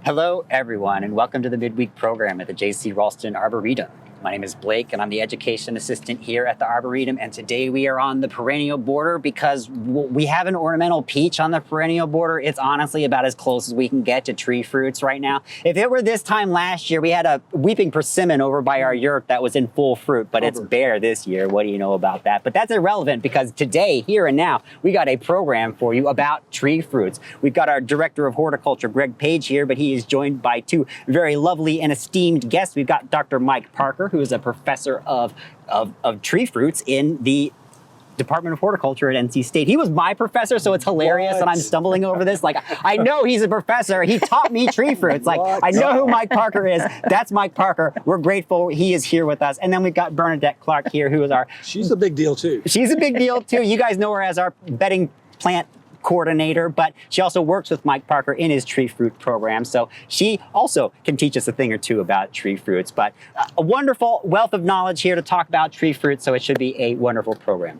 Hello, everyone, and welcome to the Midweek program at the Raulston Arboretum. My name is Blake, and I'm the education assistant here at the Arboretum, and today we are on the perennial border because we have an ornamental peach on the perennial border. It's honestly about as close as we can get to tree fruits right now. If it were this time last year, we had a weeping persimmon over by our yurt that was in full fruit, but it's bare this year. What do you know about that? But that's irrelevant because today, here and now, we got a program for you about tree fruits. We've got our Director of Horticulture, Greg Paige, here, but he is joined by two very lovely and esteemed guests. We've got Dr. Mike Parker, who is a professor of tree fruits in the Department of Horticulture at NC State. He was my professor, so it's hilarious that I'm stumbling over this. Like, I know he's a professor. He taught me tree fruits. Like, I know who Mike Parker is. That's Mike Parker. We're grateful he is here with us. And then we've got Bernadette Clark here, who is our... She's a big deal, too. She's a big deal, too. You guys know her as our bedding plant coordinator, but she also works with Mike Parker in his tree fruit program. So she also can teach us a thing or two about tree fruits, but a wonderful wealth of knowledge here to talk about tree fruits. So it should be a wonderful program.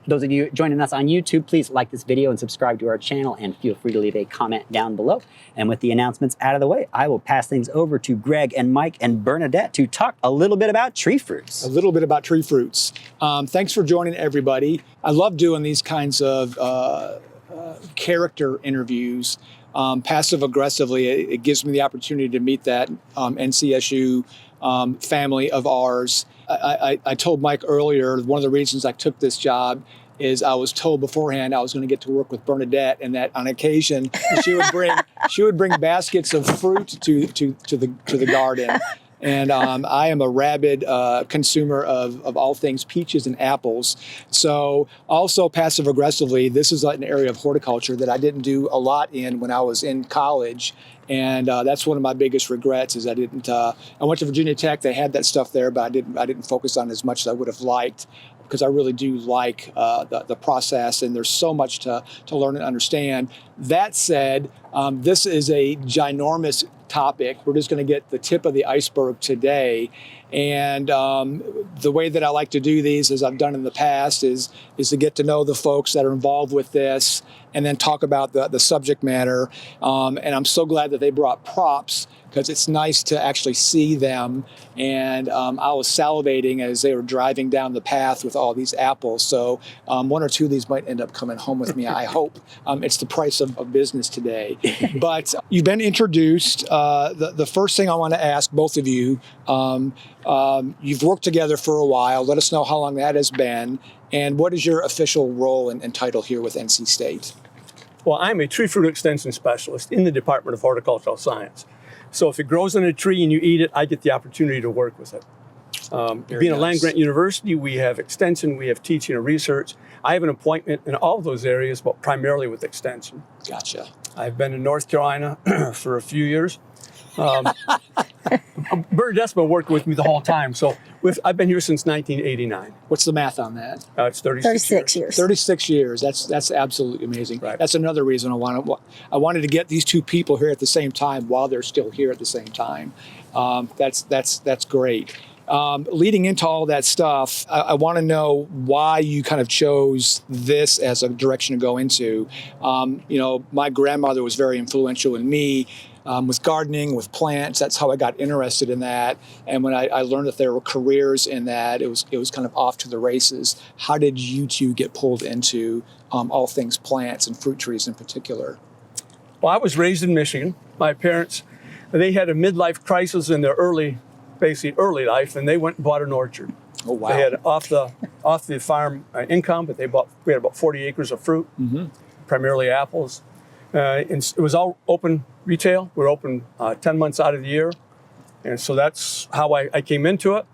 Those of you joining us on YouTube, please like this video and subscribe to our channel, and feel free to leave a comment down below. And with the announcements out of the way, I will pass things over to Greg and Mike and Bernadette to talk a little bit about tree fruits. A little bit about tree fruits. Thanks for joining, everybody. I love doing these kinds of character interviews, passive aggressively. It gives me the opportunity to meet that NCSU family of ours. I told Mike earlier, one of the reasons I took this job is I was told beforehand I was going to get to work with Bernadette, and that on occasion she would bring baskets of fruit to the garden. And I am a rabid consumer of all things peaches and apples. So also passive aggressively, this is an area of horticulture that I didn't do a lot in when I was in college. And that's one of my biggest regrets is I didn't, I went to Virginia Tech, they had that stuff there, but I didn't focus on it as much as I would have liked, because I really do like the process, and there's so much to learn and understand. That said, this is a ginormous topic. We're just going to get the tip of the iceberg today. And the way that I like to do these, as I've done in the past, is to get to know the folks that are involved with this and then talk about the subject matter. And I'm so glad that they brought props, because it's nice to actually see them. And I was salivating as they were driving down the path with all these apples. So one or two of these might end up coming home with me, I hope. It's the price of business today. But you've been introduced. The first thing I want to ask both of you, you've worked together for a while. Let us know how long that has been. And what is your official role and title here with NC State? Well, I'm a tree fruit extension specialist in the Department of Horticultural Science. So if it grows on a tree and you eat it, I get the opportunity to work with it. Being a land-grant university, we have extension, we have teaching and research. I have an appointment in all of those areas, but primarily with extension. Gotcha. I've been in North Carolina for a few years. Bernadette's been working with me the whole time. So I've been here since 1989. What's the math on that? It's 36 years. 36 years. That's absolutely amazing. Right. That's another reason I wanted to get these two people here at the same time while they're still here at the same time. That's great. Leading into all that stuff, I want to know why you kind of chose this as a direction to go into. My grandmother was very influential in me. With gardening, with plants, that's how I got interested in that. And when I learned that there were careers in that, it was kind of off to the races. How did you two get pulled into all things plants and fruit trees in particular? Well, I was raised in Michigan. My parents, they had a midlife crisis in their early life, and they went and bought an orchard. Oh, wow. They had off the farm income, but we had about 40 acres of fruit, primarily apples. And it was all open retail. We were open 10 months out of the year. And so that's how I came into it.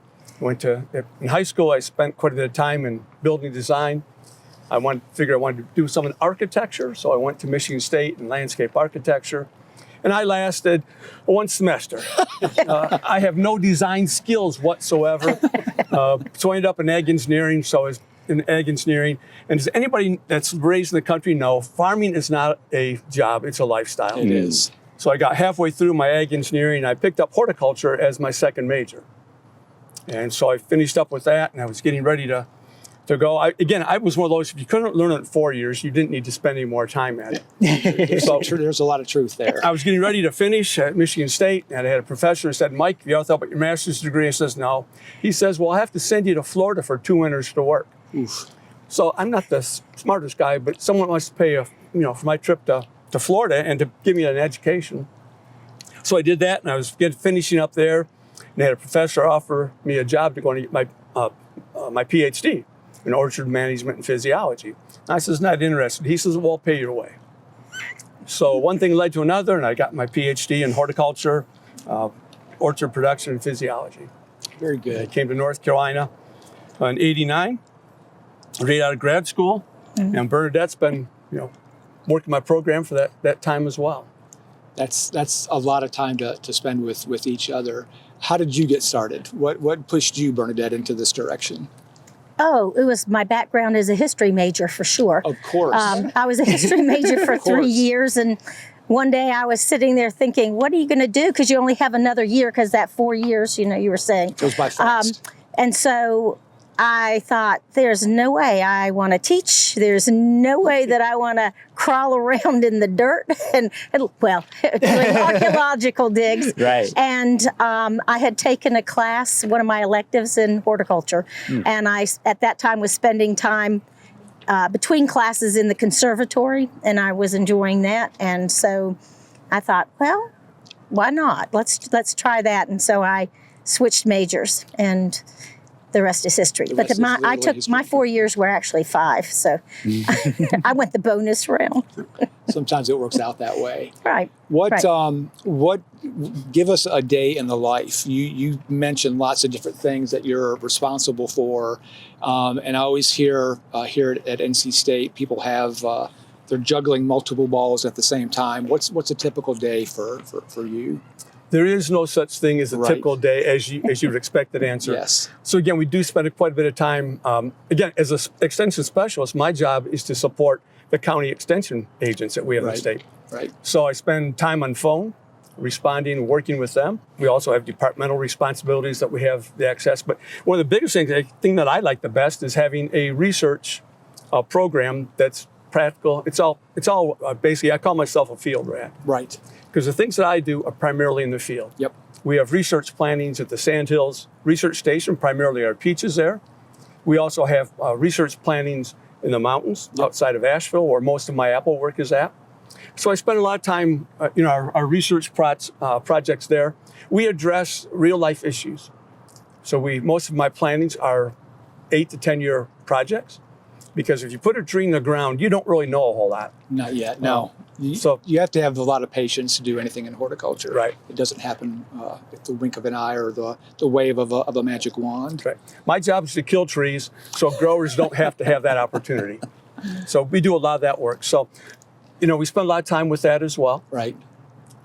In high school, I spent quite a bit of time in building design. I wanted to do some in architecture. So I went to Michigan State in landscape architecture. And I lasted one semester. I have no design skills whatsoever. So I ended up in ag engineering. So I was in ag engineering. And does anybody that's raised in the country know farming is not a job, it's a lifestyle. It is. So I got halfway through my ag engineering, and I picked up horticulture as my second major. And so I finished up with that, and I was getting ready to to go. I was one of those, if you couldn't learn it in 4 years, you didn't need to spend any more time at it. So there's a lot of truth there. I was getting ready to finish at Michigan State, and I had a professor who said, Mike, have you ever thought about your master's degree? I says, no. He says, well, I have to send you to Florida for 2 winters to work. Oof. So I'm not the smartest guy, but someone wants to pay for my trip to Florida and to give me an education. So I did that, and I was finishing up there, and I had a professor offer me a job to go and get my PhD in orchard management and physiology. And I says, not interested. He says, well, I'll pay your way. So one thing led to another, and I got my PhD in horticulture, orchard production and physiology. Very I good. came to North Carolina in '89, right out of grad school, and Bernadette's been, working my program for that time as well. That's a lot of time to spend with each other. How did you get started? What pushed you, Bernadette, into this direction? Oh, it was my background as a history major for sure. Of course. I was a history major for 3 years, and one day I was sitting there thinking, what are you going to do? Because you only have another year, because that 4 years, you were saying. Goes by fast. And so I thought, there's no way I want to teach. There's no way that I want to crawl around in the dirt and doing archaeological digs. Right. And I had taken a class, one of my electives in horticulture, and I, at that time, was spending time between classes in the conservatory, and I was enjoying that. And so I thought, well, why not? Let's try that. And so I switched majors, and the rest is history. My 4 years were actually 5, so I went the bonus round. Sometimes it works out that way. Right. What? Give us a day in the life. You mentioned lots of different things that you're responsible for, and I always hear here at NC State, people have they're juggling multiple balls at the same time. What's a typical day for you? There is no such thing as a typical day as you would expect an answer. Yes. So again, we do spend quite a bit of time. Again, as an extension specialist, my job is to support the county extension agents that we have in the state. Right. So I spend time on phone, responding, working with them. We also have departmental responsibilities that we have the access. But one of the biggest things, the thing that I like the best, is having a research program that's practical. It's all basically, I call myself a field rat. Right. Because the things that I do are primarily in the field. Yep. We have research plantings at the Sandhills Research Station, primarily our peaches there. We also have research plantings in the mountains outside of Asheville, where most of my apple work is at. So I spend a lot of time, our research projects there. We address real life issues. So most of my plantings are 8 to 10 year projects. Because if you put a tree in the ground, you don't really know a whole lot. Not yet, no. So you have to have a lot of patience to do anything in horticulture. Right. It doesn't happen at the wink of an eye or the wave of a magic wand. Right. My job is to kill trees, so growers don't have to have that opportunity. So we do a lot of that work. So, we spend a lot of time with that as well. Right.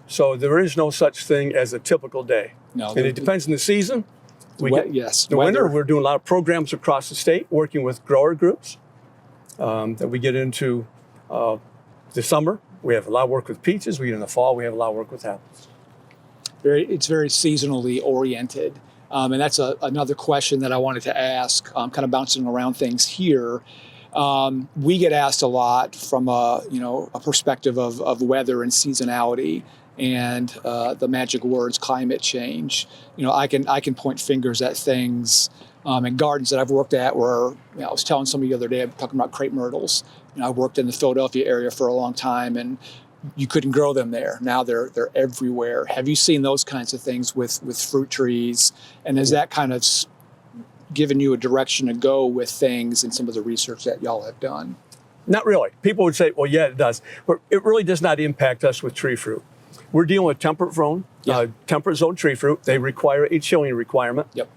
So there is no such thing as a typical day. No. And it depends on the season. Yes. The winter, we're doing a lot of programs across the state, working with grower groups. That we get into the summer. We have a lot of work with peaches. We get in the fall, we have a lot of work with apples. It's very seasonally oriented. And that's another question that I wanted to ask, kind of bouncing around things here. We get asked a lot from a perspective of weather and seasonality and the magic words climate change. I can point fingers at things in gardens that I've worked at where, I was telling somebody the other day, I'm talking about crepe myrtles. I worked in the Philadelphia area for a long time, and you couldn't grow them there. Now they're everywhere. Have you seen those kinds of things with fruit trees? And has that kind of given you a direction to go with things in some of the research that y'all have done? Not really. People would say, well, yeah, it does. But it really does not impact us with tree fruit. We're dealing with temperate zone tree fruit. They require a chilling requirement. Yep.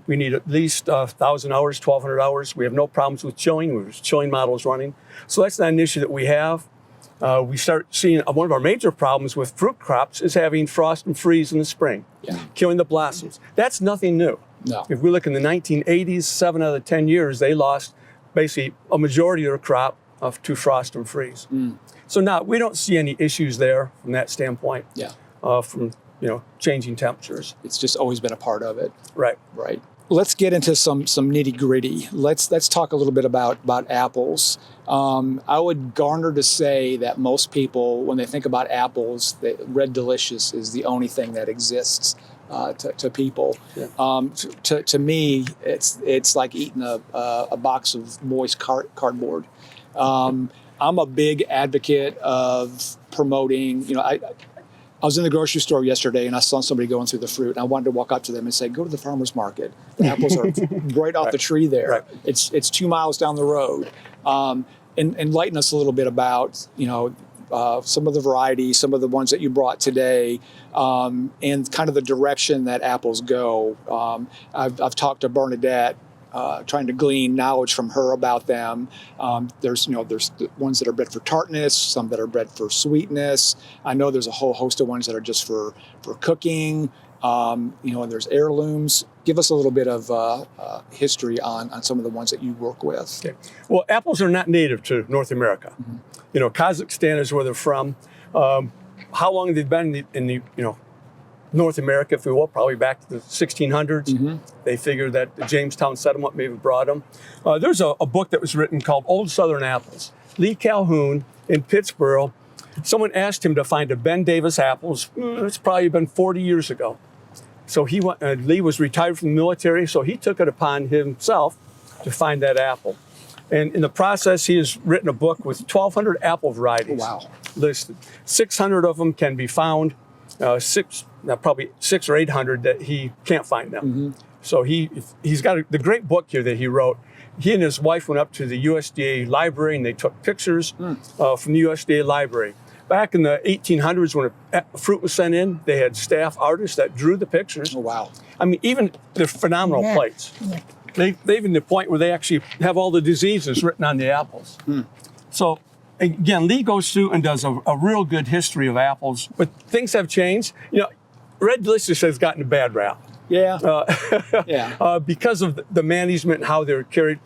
We need at least 1,000 hours, 1,200 hours. We have no problems with chilling. We have chilling models running. So that's not an issue that we have. We start seeing one of our major problems with fruit crops is having frost and freeze in the spring, killing the blossoms. That's nothing new. No. If we look in the 1980s, 7 out of the 10 years, they lost basically a majority of their crop to frost and freeze. So now we don't see any issues there from that standpoint. Yeah. From changing temperatures. It's just always been a part of it. Right. Right. let's get into some nitty gritty. Let's talk a little bit about apples. I would garner to say that most people, when they think about apples, that Red Delicious is the only thing that exists to people. Yeah. To me, it's like eating a box of moist cardboard. I'm a big advocate of promoting. I was in the grocery store yesterday and I saw somebody going through the fruit, and I wanted to walk up to them and say, "Go to the farmer's market. The apples are right off the tree there. Right. It's 2 miles down the road." And enlighten us a little bit about some of the varieties, some of the ones that you brought today, and kind of the direction that apples go. I've talked to Bernadette, trying to glean knowledge from her about them. There's the ones that are bred for tartness, some that are bred for sweetness. I know there's a whole host of ones that are just for cooking. And there's heirlooms. Give us a little bit of history on some of the ones that you work with. Okay. Well, apples are not native to North America. Mm-hmm. Kazakhstan is where they're from. How long they've been in the North America, if we will, probably back to the 1600s. Mm-hmm. They figured that the Jamestown settlement may have brought them. There's a book that was written called Old Southern Apples. Lee Calhoun in Pittsburgh, someone asked him to find a Ben Davis apples. It's probably been 40 years ago. So he went. Lee was retired from the military, so he took it upon himself to find that apple. And in the process, he has written a book with 1,200 apple varieties listed. 600 of them can be found. Probably 600 or 800 that he can't find them. Mm-hmm. So he's got the great book here that he wrote. He and his wife went up to the USDA library and they took pictures from the USDA library. Back in the 1800s, when a fruit was sent in, they had staff artists that drew the pictures. Oh, wow. I mean, even they're phenomenal plates. Yeah. They even to the point where they actually have all the diseases written on the apples. So again, Lee goes through and does a real good history of apples, but things have changed. Red Delicious has gotten a bad rap. Yeah. Because of the management and how they're cared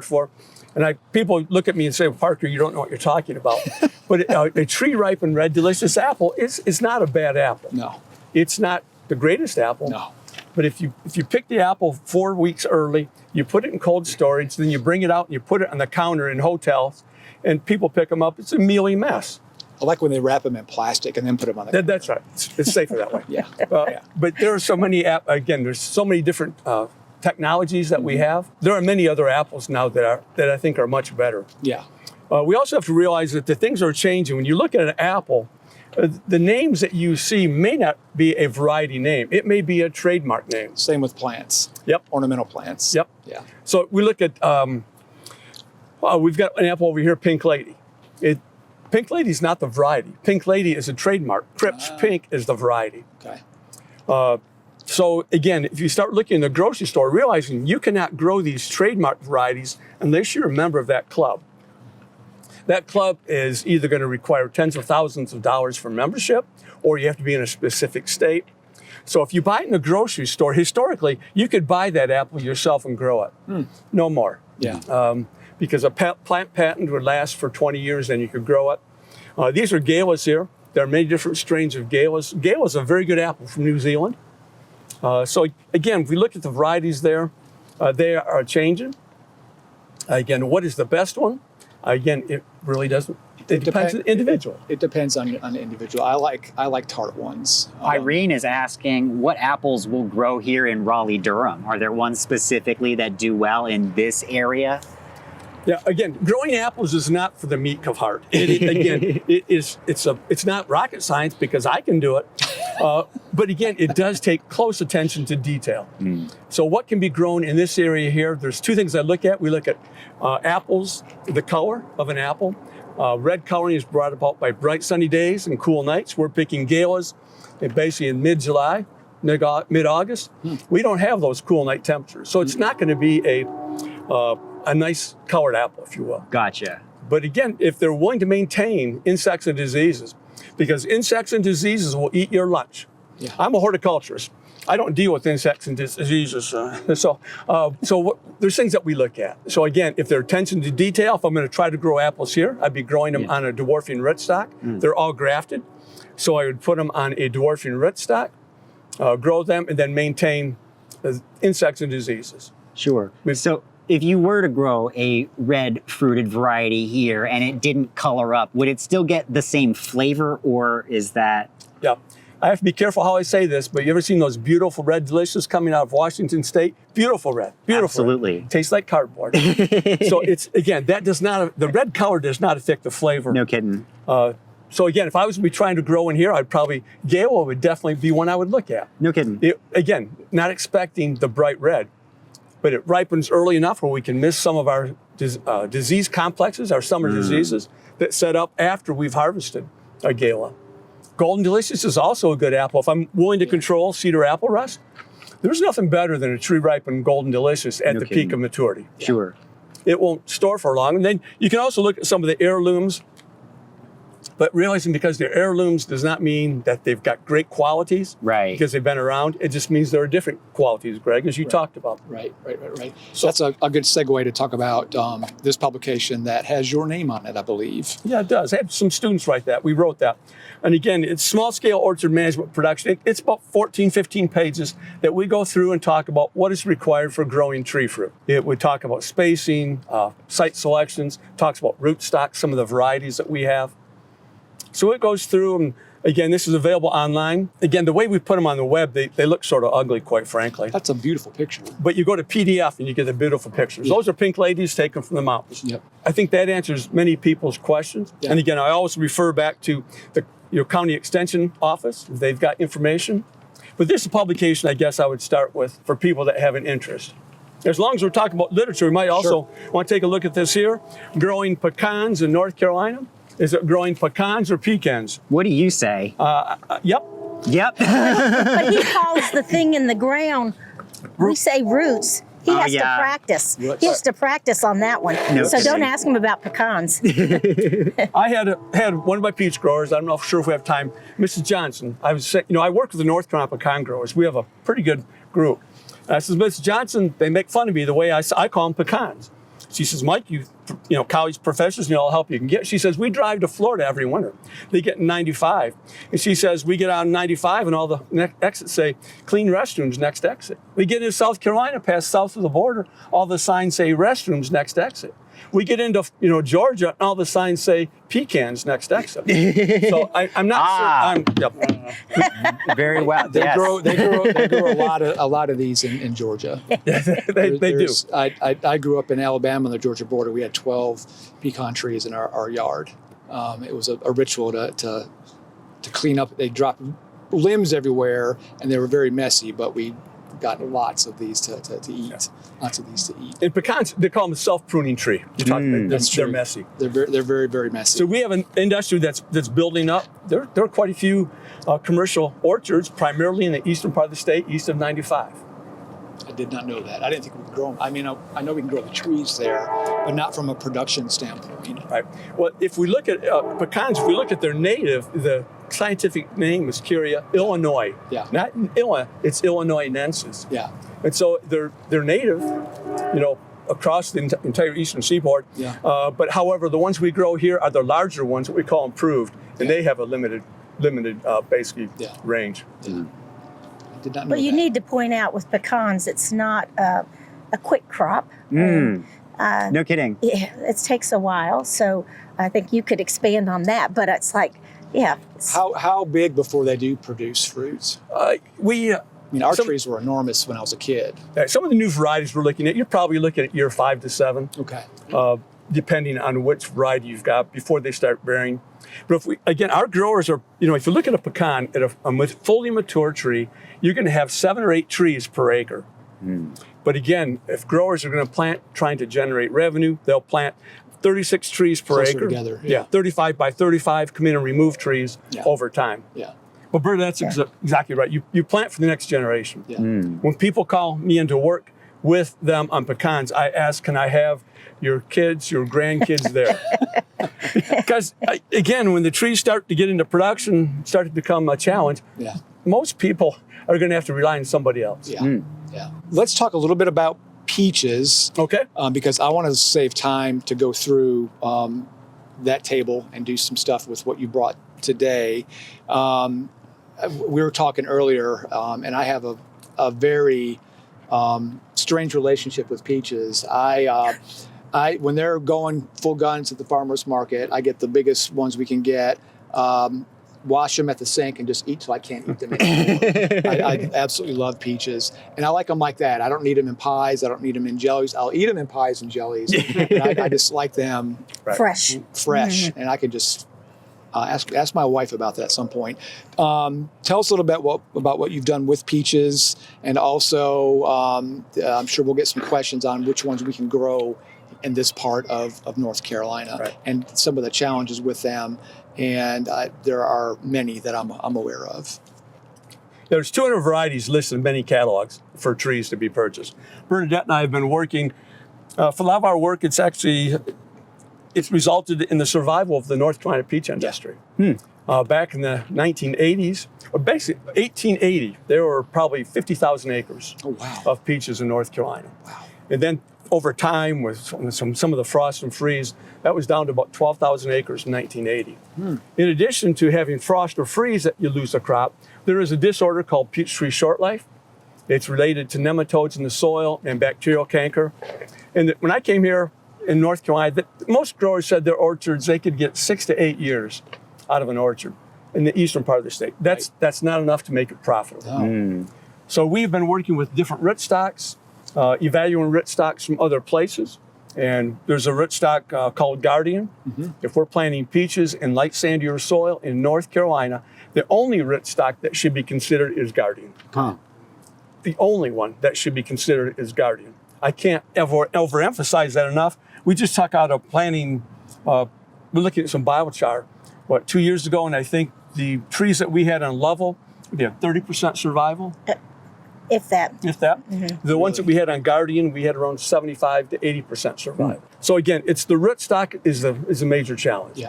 for. And people look at me and say, well, "Parker, you don't know what you're talking about." But a tree-ripened Red Delicious apple is not a bad apple. No. It's not the greatest apple. No. But if you pick the apple 4 weeks early, you put it in cold storage, then you bring it out and you put it on the counter in hotels, and people pick them up, it's a mealy mess. I like when they wrap them in plastic and then put them on the counter. That's right. It's safer that way. Yeah. But there are so many, there's so many different technologies that we have. There are many other apples now that I think are much better. Yeah. We also have to realize that the things are changing. When you look at an apple, the names that you see may not be a variety name. It may be a trademark name. Same with plants. Yep. Ornamental plants. Yep. Yeah. So we look at, we've got an apple over here, Pink Lady. Pink Lady is not the variety. Pink Lady is a trademark. Cripps Pink is the variety. Okay. So again, if you start looking in the grocery store, realizing you cannot grow these trademark varieties unless you're a member of that club. That club is either going to require tens of thousands of dollars for membership, or you have to be in a specific state. So if you buy it in a grocery store, historically, you could buy that apple yourself and grow it. No more. Yeah. Because a plant patent would last for 20 years and you could grow it. These are galas here. There are many different strains of galas. Gala is a very good apple from New Zealand. So again, if we look at the varieties there, they are changing. Again, what is the best one? Again, it really doesn't. It depends on the individual. It depends on the individual. I like tart ones. Irene is asking, what apples will grow here in Raleigh-Durham? Are there ones specifically that do well in this area? Yeah, again, growing apples is not for the meek of heart. It's not rocket science because I can do it. But again, it does take close attention to detail. So what can be grown in this area here? There's two things I look at. We look at apples, the color of an apple. Red coloring is brought about by bright sunny days and cool nights. We're picking galas basically in mid-July, mid-August. We don't have those cool night temperatures. So it's not going to be a nice colored apple, if you will. Gotcha. But again, if they're willing to maintain insects and diseases, because insects and diseases will eat your lunch. Yeah. I'm a horticulturist. I don't deal with insects and diseases. So there's things that we look at. So again, if they're attention to detail, if I'm going to try to grow apples here, I'd be growing them on a dwarfing rootstock. They're all grafted. So I would put them on a dwarfing rootstock, grow them, and then maintain insects and diseases. Sure. So if you were to grow a red fruited variety here and it didn't color up, would it still get the same flavor, or is that? Yeah. I have to be careful how I say this, but you ever seen those beautiful red delicious coming out of Washington State? Beautiful red. Beautiful. Absolutely. Red. Tastes like cardboard. So it's, again, the red color does not affect the flavor. No kidding. So again, if I was to be trying to grow in here, I'd probably, Gala would definitely be one I would look at. No kidding. Again, not expecting the bright red, but it ripens early enough where we can miss some of our disease complexes, our summer diseases that set up after we've harvested a Gala. Golden Delicious is also a good apple. If I'm willing to control cedar apple rust, there's nothing better than a tree ripened Golden Delicious at the peak of maturity. Sure. It won't store for long. And then you can also look at some of the heirlooms, but realizing because they're heirlooms does not mean that they've got great qualities. Right. Because they've been around. It just means there are different qualities, Greg, as you talked about. Right. So that's a good segue to talk about this publication that has your name on it, I believe. Yeah, it does. I had some students write that. We wrote that. And again, it's small-scale orchard management production. It's about 14, 15 pages that we go through and talk about what is required for growing tree fruit. It would talk about spacing, site selections, talks about rootstock, some of the varieties that we have. So it goes through, and again, this is available online. Again, the way we put them on the web, they look sort of ugly, quite frankly. That's a beautiful picture. But you go to PDF and you get the beautiful pictures. Yeah. Those are pink ladies taken from the mountains. Yep. I think that answers many people's questions. Yeah. And again, I always refer back to your county extension office if they've got information. But this is a publication I guess I would start with for people that have an interest. As long as we're talking about literature, we might also want to take a look at this here. Growing pecans in North Carolina. Is it growing pecans or pecans? What do you say? Yep. Yep. But he calls the thing in the ground, we say roots. He has to practice. He has to practice on that one. No so kidding. don't ask him about pecans. I had one of my peach growers. I'm not sure if we have time. Mrs. Johnson. I was saying, I work with the North Carolina pecan growers. We have a pretty good group. I says, Mrs. Johnson, they make fun of me the way I call them pecans. She says, Mike, you college professors need all the help you can get. She says, we drive to Florida every winter. They get in 95. And she says, we get out in 95 and all the exits say, clean restrooms, next exit. We get into South Carolina, past south of the border, all the signs say restrooms, next exit. We get into Georgia, and all the signs say pecans, next exit. So I'm not sure. Very well. They Yes. grow a lot of these in Georgia. they do. I grew up in Alabama on the Georgia border. We had 12 pecan trees in our yard. It was a ritual to clean up. They dropped limbs everywhere, and they were very messy, but we got lots of these to eat. Yeah. Lots of these to eat. And pecans, they call them a self-pruning tree. You're talking about, they're messy. They're very, very messy. So we have an industry that's building up. There are quite a few commercial orchards, primarily in the eastern part of the state, east of 95. I did not know that. I didn't think we could grow them. I mean, I know we can grow the trees there, but not from a production standpoint. Right. Well, if we look at pecans, if we look at their native, the scientific name is Curia, Illinois. Yeah. Not Illinois, it's Illinoinensis. Yeah. And so they're native, across the entire eastern seaboard. Yeah. But however, the ones we grow here are the larger ones that we call improved, and they have a limited basically range. Yeah. I did not know But you that. need to point out with pecans, it's not a quick crop. No kidding. It takes a while, so I think you could expand on that. But it's like, How big before they do produce fruits? Our trees were enormous when I was a kid. Some of the new varieties we're looking at, you're probably looking at year 5 to 7. Okay. Depending on which variety you've got before they start bearing. But our growers are, if you look at a pecan, at a fully mature tree, you're going to have 7 or 8 trees per acre. But again, if growers are going to plant trying to generate revenue, they'll plant 36 trees per Closer acre. together. Yeah, 35 by 35, come in and remove trees over time. Yeah. But Bernadette, that's exactly right. You plant for the next generation. Yeah. When people call me in to work with them on pecans, I ask, can I have your kids, your grandkids there? Because again, when the trees start to get into production, start to become a challenge, most people are going to have to rely on somebody else. Yeah. Yeah. Let's talk a little bit about peaches. Okay. Because I want to save time to go through that table and do some stuff with what you brought today. We were talking earlier, and I have a very strange relationship with peaches. I when they're going full guns at the farmer's market, I get the biggest ones we can get. Wash them at the sink and just eat till I can't eat them anymore. I absolutely love peaches, and I like them like that. I don't need them in pies. I don't need them in jellies. I'll eat them in pies and jellies. And I just like them Fresh. and I can just ask my wife about that at some point. Tell us a little bit about what you've done with peaches, and also I'm sure we'll get some questions on which ones we can grow in this part of North Carolina, and some of the challenges with them. And there are many that I'm aware of. There's 200 varieties listed in many catalogs for trees to be purchased. Bernadette and I have been working, for a lot of our work, it's resulted in the survival of the North Carolina peach industry. Back in the 1980s, or basically 1880, there were probably 50,000 acres of peaches in North Carolina. And then over time, with some of the frost and freeze, that was down to about 12,000 acres in 1980. In addition to having frost or freeze that you lose a crop, there is a disorder called peach tree short life. It's related to nematodes in the soil and bacterial canker. And when I came here in North Carolina, most growers said their orchards, they could get 6 to 8 years out of an orchard in the eastern part of the state. That's not enough to make it profitable. So we've been working with different rootstocks, evaluating rootstocks from other places. And there's a rootstock called Guardian. If we're planting peaches in light sandier soil in North Carolina, the only rootstock that should be considered is Guardian. The only one that should be considered is Guardian. I can't overemphasize that enough. We just took out a planting, we're looking at some biochar, 2 years ago, and I think the trees that we had on level, we had 30% survival. If that. The ones that we had on Guardian, we had around 75 to 80% survival. So again, it's the rootstock is a major challenge.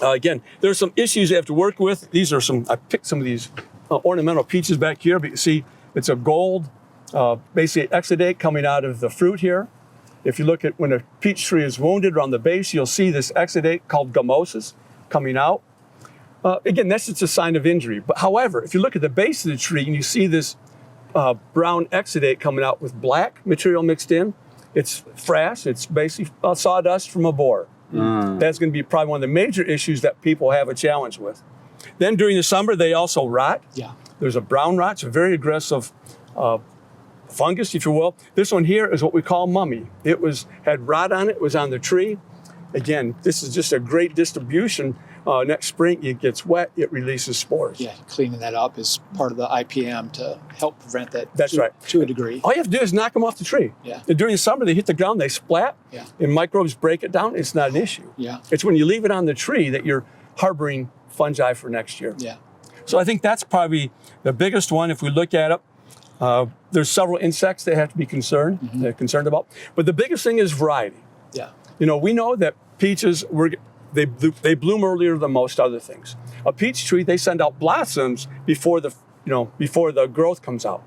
Again, there's some issues you have to work with. These are I picked some of these ornamental peaches back here, but you see it's a gold, basically exudate coming out of the fruit here. If you look at when a peach tree is wounded around the base, you'll see this exudate called gummosis coming out. Again, that's just a sign of injury. But however, if you look at the base of the tree and you see this brown exudate coming out with black material mixed in, it's frass, it's basically sawdust from a borer. That's going to be probably one of the major issues that people have a challenge with. Then during the summer, they also rot. There's a brown rot, it's a very aggressive fungus, if you will. This one here is what we call mummy. It had rot on it, it was on the tree. Again, this is just a great distribution. Next spring, it gets wet, it releases spores. Cleaning that up is part of the IPM to help prevent that. That's right. To a degree. All you have to do is knock them off the tree. And during the summer, they hit the ground, they splat, and microbes break it down. It's not an issue. It's when you leave it on the tree that you're harboring fungi for next year. So I think that's probably the biggest one. If we look at it, there's several insects that have to be concerned about. But the biggest thing is variety. You know, we know that peaches they bloom earlier than most other things. A peach tree, they send out blossoms before the growth comes out.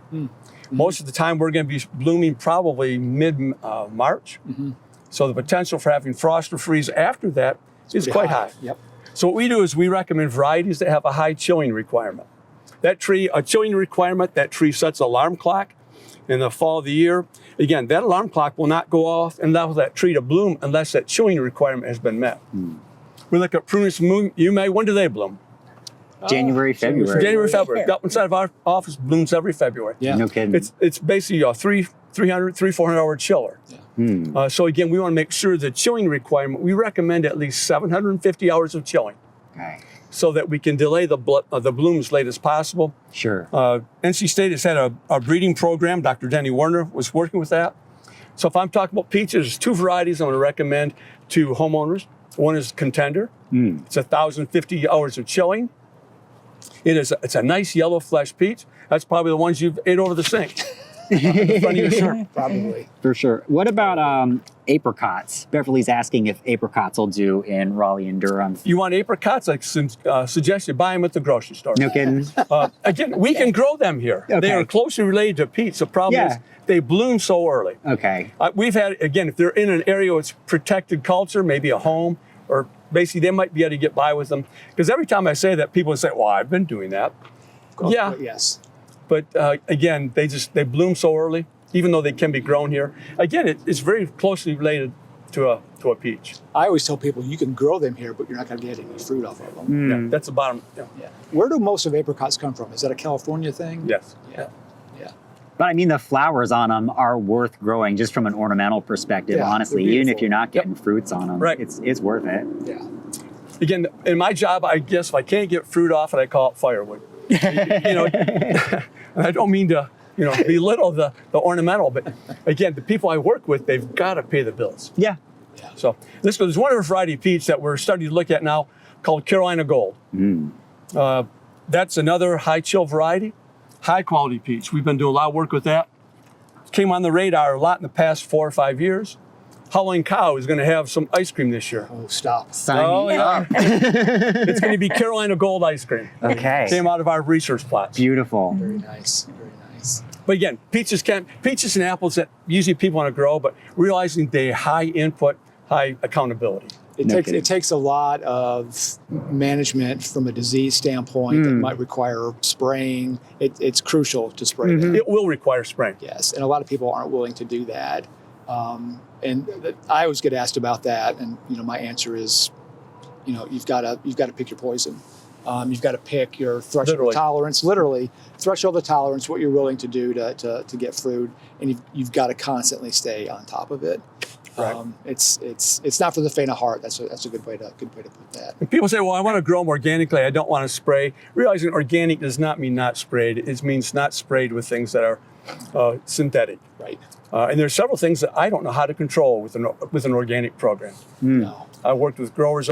Most of the time, we're going to be blooming probably mid-March. So the potential for having frost or freeze after that is quite high. So what we do is we recommend varieties that have a high chilling requirement. A chilling requirement, that tree sets an alarm clock in the fall of the year. Again, that alarm clock will not go off and allow that tree to bloom unless that chilling requirement has been met. We look at Prunus Yume. When do they bloom? January, February. January, February. Got inside of our office, blooms every February. No kidding. It's basically a 400 hour chiller. So again, we want to make sure the chilling requirement, we recommend at least 750 hours of chilling. So that we can delay the blooms late as possible. NC State has had a breeding program. Dr. Denny Werner was working with that. So if I'm talking about peaches, there's two varieties I'm going to recommend to homeowners. One is Contender. It's 1,050 hours of chilling. It's a nice yellow flesh peach. That's probably the ones you've ate over the sink. The front of your shirt. Probably. For sure. What about apricots? Beverly's asking if apricots will do in Raleigh and Durham. You want apricots? I suggest you buy them at the grocery store. No kidding. Again, we can grow them here. They are closely related to peach. The problem is they bloom so early. We've had, again, if they're in an area that's protected culture, maybe a home, or basically they might be able to get by with them. Because every time I say that, people say, well, I've been doing that. Yes. but again, they bloom so early, even though they can be grown here. Again, it's very closely related to a peach. I always tell people you can grow them here, but you're not going to get any fruit off of them. Yeah, that's the bottom. Yeah. Yeah. Where do most of apricots come from? Is that a California thing? Yes. Yeah. Yeah. But I mean, the flowers on them are worth growing just from an ornamental perspective, Yeah, honestly. they're Even if beautiful. you're not getting fruits on them, Right. it's worth it. Yeah. Again, in my job, I guess if I can't get fruit off it, I call it firewood. And I don't mean to, belittle the ornamental, but again, the people I work with, they've got to pay the bills. Yeah. So there's one other variety of peach that we're starting to look at now called Carolina Gold. That's another high chill variety, high quality peach. We've been doing a lot of work with that. Came on the radar a lot in the past 4 or 5 years. Howling Cow is going to have some ice cream this year. Oh, stop. Sign me up. It's going to be Carolina Gold ice cream. Okay. Came out of our research plots. Beautiful. Very nice. Very nice. But again, peaches and apples that usually people want to grow, but realizing they high input, high accountability. It takes a lot of management from a disease standpoint that might require spraying. It's crucial to spray them. It will require spraying. Yes, and a lot of people aren't willing to do that. And I always get asked about that, and my answer is, you've got to pick your poison. You've got to pick your threshold of tolerance, literally threshold of tolerance, what you're willing to do to get fruit, and you've got to constantly stay on top of it. Right. It's not for the faint of heart. That's a good way to put that. And people say, well, I want to grow them organically. I don't want to spray. Realizing organic does not mean not sprayed. It means not sprayed with things that are synthetic. Right. And there's several things that I don't know how to control with an organic program. No. I worked with growers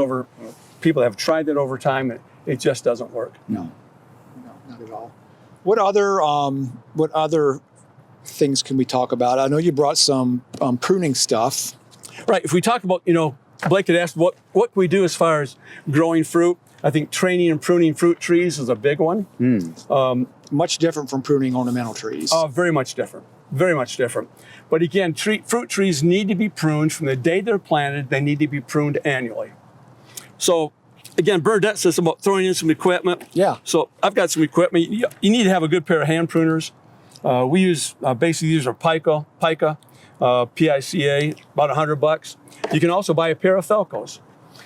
people have tried that over time, and it just doesn't work. No, not at all. What other things can we talk about? I know you brought some pruning stuff. Right. If we talk about, Blake had asked what can we do as far as growing fruit. I think training and pruning fruit trees is a big one. Much different from pruning ornamental trees. Very much different. Very much different. But again, fruit trees need to be pruned from the day they're planted. They need to be pruned annually. So again, Bernadette says about throwing in some equipment. Yeah. So I've got some equipment. You need to have a good pair of hand pruners. We use basically these are Pica, PICA, about $100. You can also buy a pair of Felcos.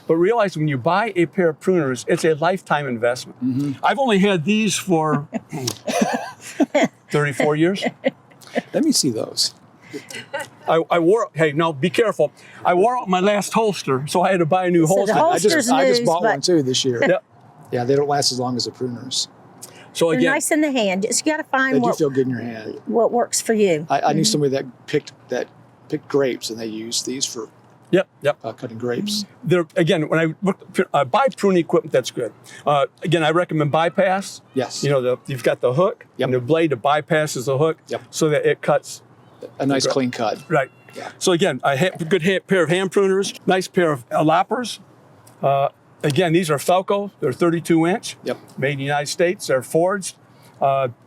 But realize when you buy a pair of pruners, it's a lifetime investment. I've only had these for 34 years. Let me see those. I wore. Hey, now be careful. I wore out my last holster, so I had to buy a new So the holster. holster's I just news, bought but one too this year. Yep. Yeah, they don't last as long as the pruners. So they're again, nice in the hand. Just you got to They find do feel good in your hand. what works for you. I knew somebody that picked grapes, and they used these for yep. cutting grapes. They're again when I buy pruning equipment, that's good. Again, I recommend bypass. Yes. You've got the hook Yep. and the blade that bypasses the hook, Yep. so that it cuts. A nice clean cut. Right. Yeah. So again, a good pair of hand pruners, nice pair of loppers. Again, these are Felco. They're 32-inch. Yep. Made in the United States. They're forged.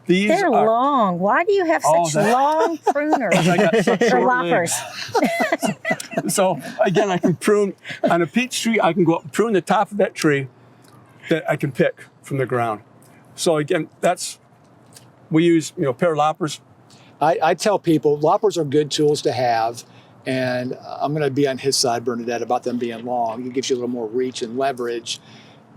These They're are long. Why do you have such long pruners I got such or short loppers? legs. So again, I can prune on a peach tree. I can go up and prune the top of that tree that I can pick from the ground. So again, we use a pair of loppers. I tell people loppers are good tools to have, and I'm going to be on his side, Bernadette, about them being long. It gives you a little more reach and leverage,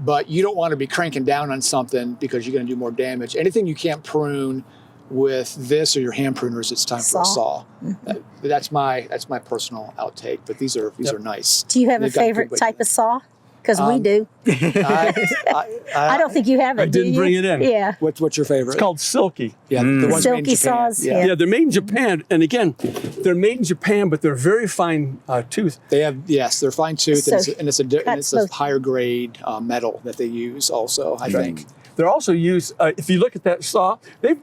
but you don't want to be cranking down on something because you're going to do more damage. Anything you can't prune with this or your hand pruners, it's time for a saw. That's my personal outtake, but these are nice. Do you have a They've got favorite good- type of saw? Because we do. I don't think you have it. I didn't bring it in. Yeah. What's your favorite? It's called Silky. Yeah, the ones made in Silky Japan. saws, Yeah. Yeah, they're made in Japan, and again, they're made in Japan, but they're very fine tooth. They have, yes, they're fine tooth, So and it's a smooth. higher grade metal that they use also, I think. They're also used, if you look at that saw,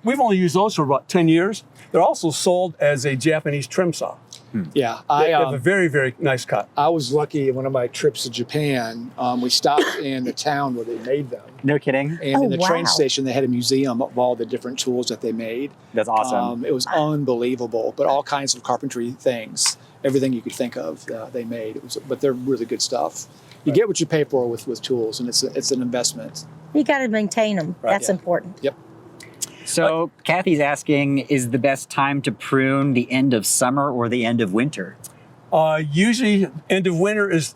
we've only used those for about 10 years. They're also sold as a Japanese trim saw. Yeah, They have a very, very nice cut. I was lucky in one of my trips to Japan. We stopped in the town where they made them. No kidding. And in the wow. train station, they had a museum of all the different tools that they made. That's awesome. It was unbelievable, but all kinds of carpentry things, everything you could think of, they made. But they're really good stuff. You get what you pay for with tools, and it's an investment. You got to maintain them. Right. That's Yeah. important. Yep. So Kathy's asking, is the best time to prune the end of summer or the end of winter? Usually, end of winter is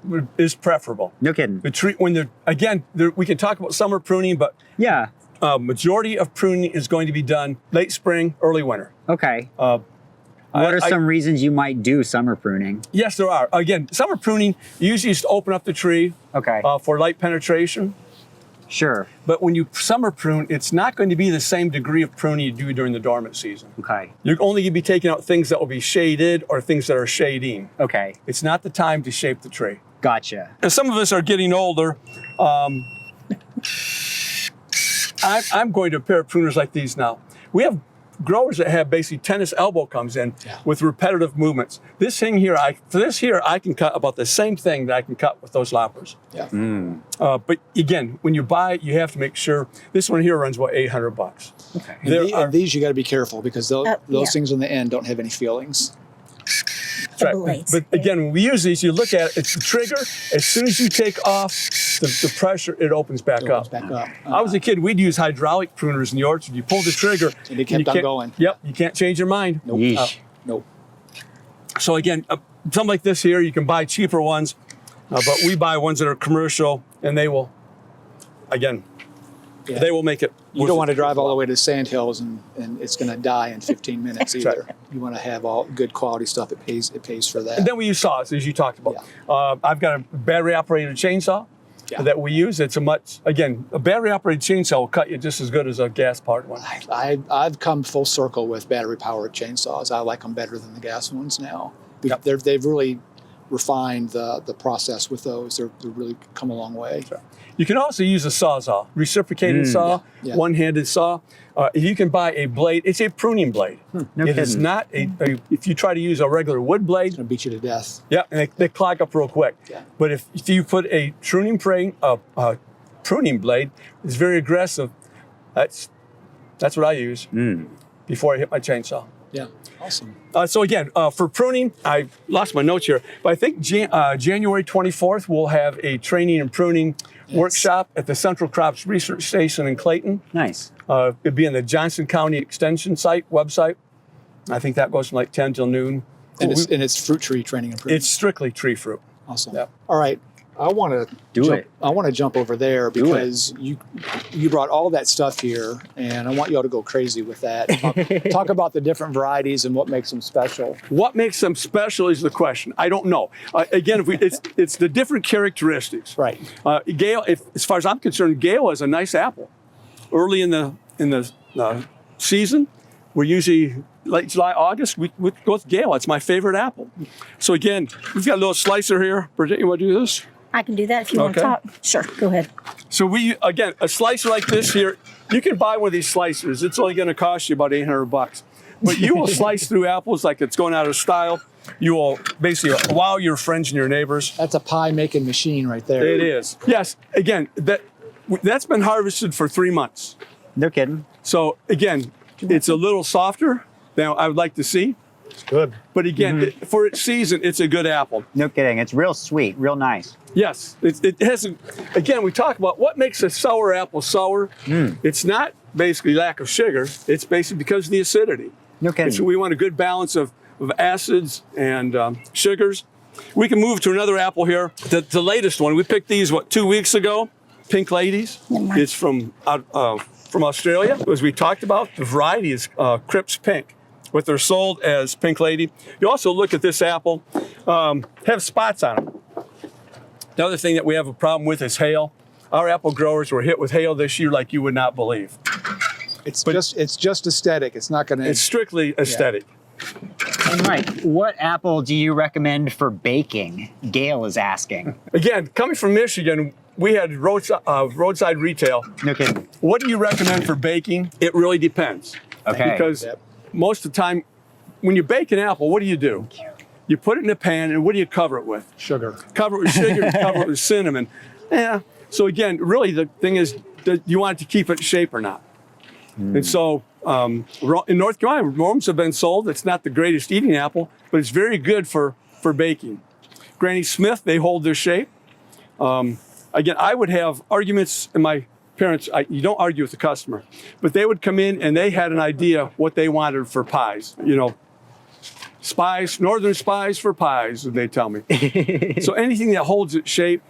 preferable. No kidding. The tree, we can talk about summer pruning, but Yeah. majority of pruning is going to be done late spring, early winter. Okay. What are some reasons you might do summer pruning? Yes, there are. Again, summer pruning usually is to open up the tree Okay. for light penetration. Sure. But when you summer prune, it's not going to be the same degree of pruning you do during the dormant season. Okay. You're only going to be taking out things that will be shaded or things that are shading. Okay. It's not the time to shape the tree. Gotcha. And some of us are getting older. I'm going to a pair of pruners like these now. We have growers that have basically tennis elbow comes in with repetitive movements. This thing here, I can cut about the same thing that I can cut with those loppers. Yeah. But again, when you buy it, you have to make sure. This one here runs about $800. Okay. And these you got to be careful because those yeah. things on the end don't have any feelings. That's right. blades. But again, when we use these, you look at it, it's the trigger. As soon as you take off the pressure, it opens back It up. opens back up. I was a kid, we'd use hydraulic pruners in the orchard. You pull the trigger. And they kept you on can't- going. Yep, you can't change your mind. Nope. Yeesh. Nope. So again, something like this here, you can buy cheaper ones, but we buy ones that are commercial, and they will, again, Yeah. they will make it. You don't want to drive all the way to Sand Hills and it's going to die in 15 minutes That's either. right. You want to have all good quality stuff. It pays for that. And then we use saws, as you talked about. I've got a battery operated chainsaw that we use. It's a battery operated chainsaw will cut you just as good as a gas powered one. I've come full circle with battery powered chainsaws. I like them better than the gas ones now. Yep. They've really refined the process with those. They're really come a long way. You can also use a sawzall, reciprocating saw, Yeah. one-handed saw. You can buy a blade. It's a pruning blade. No It is kidding. not if you try to use a regular wood blade, It's going to beat you to death. yeah, and they clog up real quick. Yeah. But if you put a pruning blade, it's very aggressive. That's what I use before I hit my chainsaw. Yeah. Awesome. So again, for pruning, I lost my notes here, but I think January 24th we'll have a training and pruning workshop at the Central Crops Research Station in Clayton. Nice. It'll be in the Johnson County Extension website. I think that goes from like 10 till noon. And it's fruit tree training and pruning. It's strictly tree fruit. Awesome. Yeah. All right. I want to jump over there because you brought all that stuff here, and I want you all to go crazy with that. Talk about the different varieties and what makes them special. What makes them special is the question. I don't know. Again, it's the different characteristics. Right. Gale, as far as I'm concerned, Gale is a nice apple. Early in the season, we're usually late July, August. We go with Gale. It's my favorite apple. So again, we've got a little slicer here. Bernadette, you want to do this? I can do that if you want to Okay. talk. Sure, go ahead. So a slicer like this here, you can buy one of these slicers. It's only going to cost you about $800. But you will slice through apples like it's going out of style. You will basically wow your friends and your neighbors. That's a pie making machine right there. It is. Yes. Again, that's been harvested for 3 months. No kidding. So again, it's a little softer than I would like to see. It's good. But again, for its season, it's a good apple. No kidding. It's real sweet, real nice. Yes, it has. Again, we talk about what makes a sour apple sour. It's not basically lack of sugar. It's basically because of the acidity. No kidding. We want a good balance of acids and sugars. We can move to another apple here. The latest one. We picked these 2 weeks ago. Pink Ladies. It's from Australia. As we talked about, the variety is Cripps Pink. But they're sold as Pink Lady. You also look at this apple, have spots on them. The other thing that we have a problem with is hail. Our apple growers were hit with hail this year like you would not believe. It's just aesthetic. It's not going to. It's strictly aesthetic. And Mike, what apple do you recommend for baking? Gail is asking. Again, coming from Michigan, we had roadside retail. No kidding. What do you recommend for baking? It really depends. Okay. Because most of the time, when you bake an apple, what do? You put it in a pan, and what do you cover it with? Sugar. Cover it with sugar, cover it with cinnamon. Yeah. So again, really the thing is, do you want it to keep its shape or not? And so in North Carolina, Rome's have been sold. It's not the greatest eating apple, but it's very good for baking. Granny Smith, they hold their shape. Again, I would have arguments, in my parents, you don't argue with the customer, but they would come in and they had an idea what they wanted for pies. You know, spice, northern spice for pies, they tell me. So anything that holds its shape,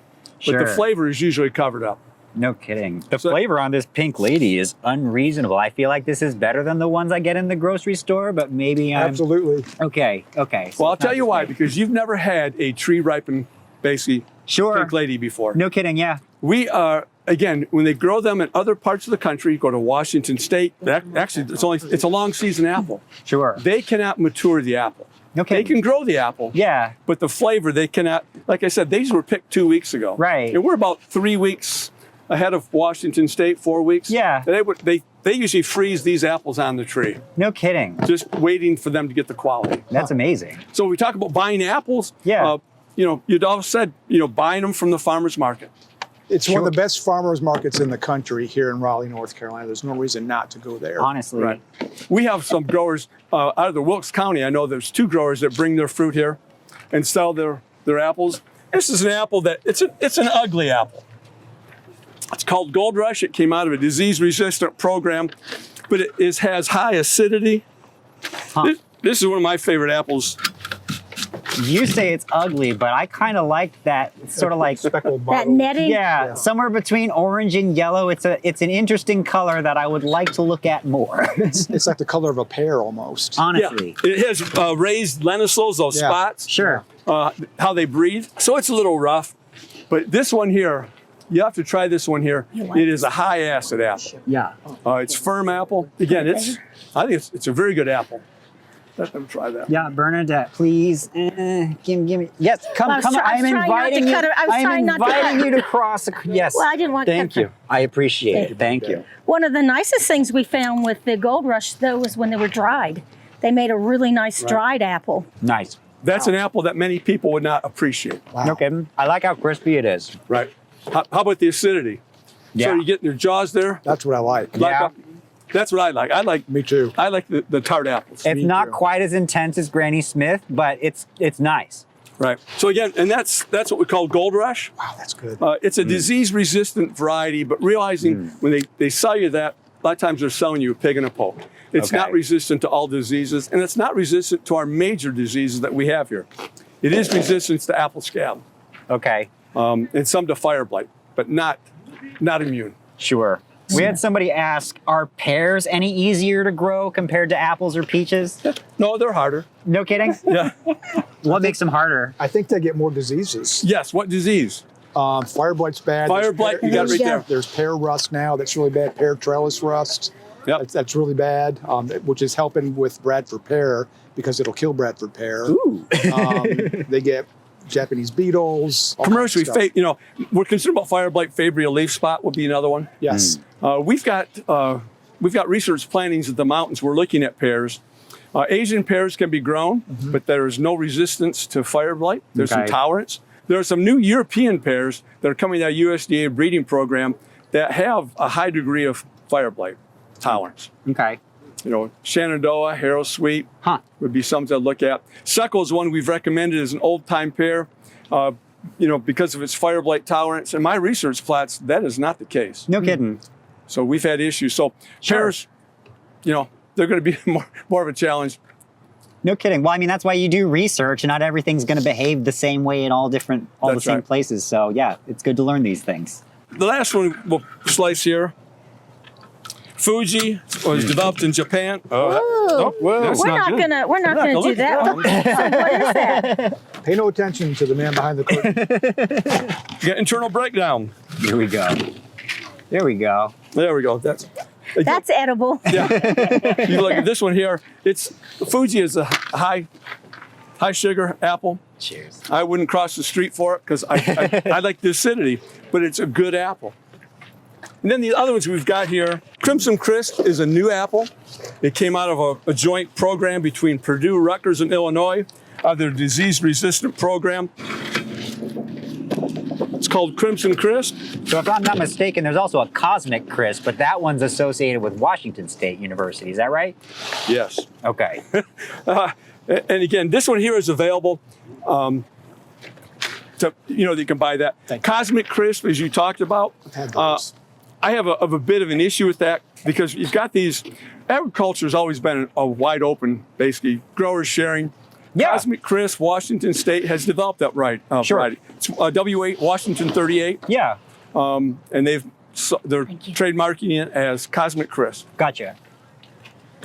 but the flavor is usually covered up. No kidding. The flavor on this pink lady is unreasonable. I feel like this is better than the ones I get in the grocery store, but maybe I'm... Absolutely. Okay. So Well, I'll tell you why, because you've never had a tree ripened, basically, pink lady before. No kidding, yeah. We are, again, when they grow them in other parts of the country, go to Washington State, actually, it's a long season apple. Sure. They cannot mature the apple. Okay. They can grow the apple. Yeah. But the flavor, they cannot, like I said, these were picked 2 weeks ago. Right. And we're about 3 weeks ahead of Washington State, 4 weeks. Yeah. They usually freeze these apples on the tree, No kidding. just waiting for them to get the quality. That's amazing. So we talk about buying apples. Yeah. You know, you'd all said, buying them from the farmer's market. It's one of the best farmers markets in the country here in Raleigh, North Carolina. There's no reason not to go there. Honestly. Right. We have some growers out of the Wilkes County. I know there's 2 growers that bring their fruit here and sell their apples. This is an apple that, it's an ugly apple. It's called Gold Rush. It came out of a disease-resistant program, but it has high acidity. Huh. This is one of my favorite apples. You say it's ugly, but I kind of like that. It's sort of like Speckled That bottle. netting. yeah, somewhere between orange and yellow. It's an interesting color that I would like to look at more. It's like the color of a pear almost. Honestly. Yeah. It has raised lenticels, those Yeah. spots. Sure. How they breathe. So it's a little rough, but this one here, you have to try this one here. It is a high acid apple. Yeah. It's firm apple. Again, I think it's a very good apple. Let them try that. Yeah, Bernadette, please, give me. Yes, come. I'm trying not to inviting you. cut it. I was I'm trying not to cut inviting it. you to cross. Yes. Well, I didn't want to Thank cut you. I appreciate it. Thank you. One of the nicest things we found with the Gold Rush, though, was when they were dried. They made a really nice dried apple. Nice. That's an apple that many people would not appreciate. Wow. No kidding. I like how crispy it is. Right. How about the acidity? Yeah. So you get in your jaws there. That's what I like. Yeah. That's what I like. Me too. I like the tart apples. It's Me not too. quite as intense as Granny Smith, but it's nice. Right. So again, and that's what we call Gold Rush. Wow, that's good. It's a disease-resistant variety, but realizing when they sell you that, a lot of times they're selling you a pig and a poke. It's Okay. not resistant to all diseases, and it's not resistant to our major diseases that we have here. It is resistant to apple scab, Okay. and some to fire blight, but not immune. Sure. We had somebody ask, are pears any easier to grow compared to apples or peaches? No, they're harder. No kidding? Yeah. What makes them harder? I think they get more diseases. Yes. What disease? Fire blight's bad. Fire There's blight, pear- you got it right there. There's pear rust now. That's really bad. Pear trellis rust. Yep. That's really bad, which is helping with Bradford pear because it'll kill Bradford pear. Ooh. They get Japanese beetles. all Commercially, kinds of stuff. we're concerned about fire blight. Fabria leaf spot would be another one. Yes. We've got research plantings at the mountains. We're looking at pears. Asian pears can be grown, but there is no resistance to fire blight. There's some Okay. tolerance. There are some new European pears that are coming out of USDA breeding program that have a high degree of fire blight tolerance. Okay. Shenandoah, Harrow Sweet Huh. would be something to look at. Suckle is one we've recommended as an old time pear, because of its fire blight tolerance. In my research plots, that is not the case. No kidding. So we've had issues. So Sure. pears, they're going to be more of a challenge. No kidding. Well, I mean, that's why you do research, and not everything's going to behave the same way in all the That's same right. places. So yeah, it's good to learn these things. The last one we'll slice here. Fuji was developed in Japan. Ooh. Well, We're not gonna do that one. So what is that? Pay no attention to the man behind the curtain. Get internal breakdown. Here we go. There we go. There we go. That's Edible. yeah. You look at this one here. Fuji is a high sugar apple. Cheers. I wouldn't cross the street for it because I like the acidity, but it's a good apple. And then the other ones we've got here, Crimson Crisp is a new apple. It came out of a joint program between Purdue, Rutgers, and Illinois, their disease-resistant program. It's called Crimson Crisp. So if I'm not mistaken, there's also a Cosmic Crisp, but that one's associated with Washington State University. Is that right? Yes. Okay. And again, this one here is available. You can buy that. Thank you. Cosmic Crisp, as you talked about. I've had those. I have a bit of an issue with that because you've got these. Agriculture has always been a wide open, basically growers sharing. Yeah. Cosmic Crisp, Washington State has developed that variety. It's W8 Washington 38, Yeah. and they're trademarking it as Cosmic Crisp. Gotcha.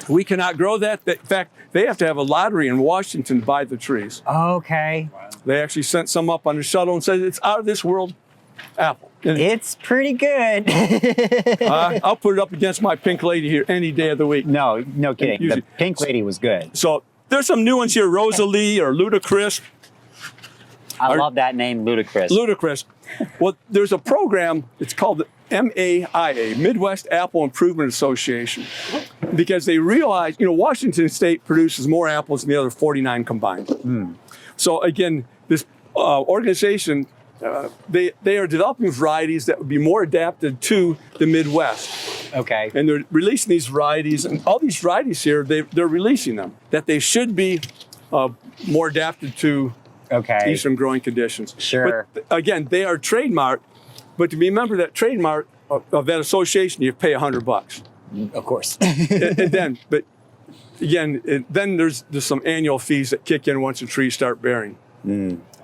We cannot grow that. In fact, they have to have a lottery in Washington to buy the trees. Okay. They actually sent some up on the shuttle and said it's out of this world apple. And, It's pretty good. I'll put it up against my Pink Lady here any day of the week. No kidding. Usually- The Pink Lady was good. So there's some new ones here, Rosalie or Ludacris. I love that name, Ludacris. Ludicrous. Well, there's a program, it's called the MAIA, Midwest Apple Improvement Association, because they realize, Washington State produces more apples than the other 49 combined. So again, this organization, they are developing varieties that would be more adapted to the Midwest. Okay. And they're releasing these varieties, and all these varieties here, they're releasing them, that they should be more adapted to Okay. Eastern growing conditions. Sure. But again, they are trademarked, but to remember that trademark of that association, you pay $100. Of course. and then, but again, then there's some annual fees that kick in once the trees start bearing.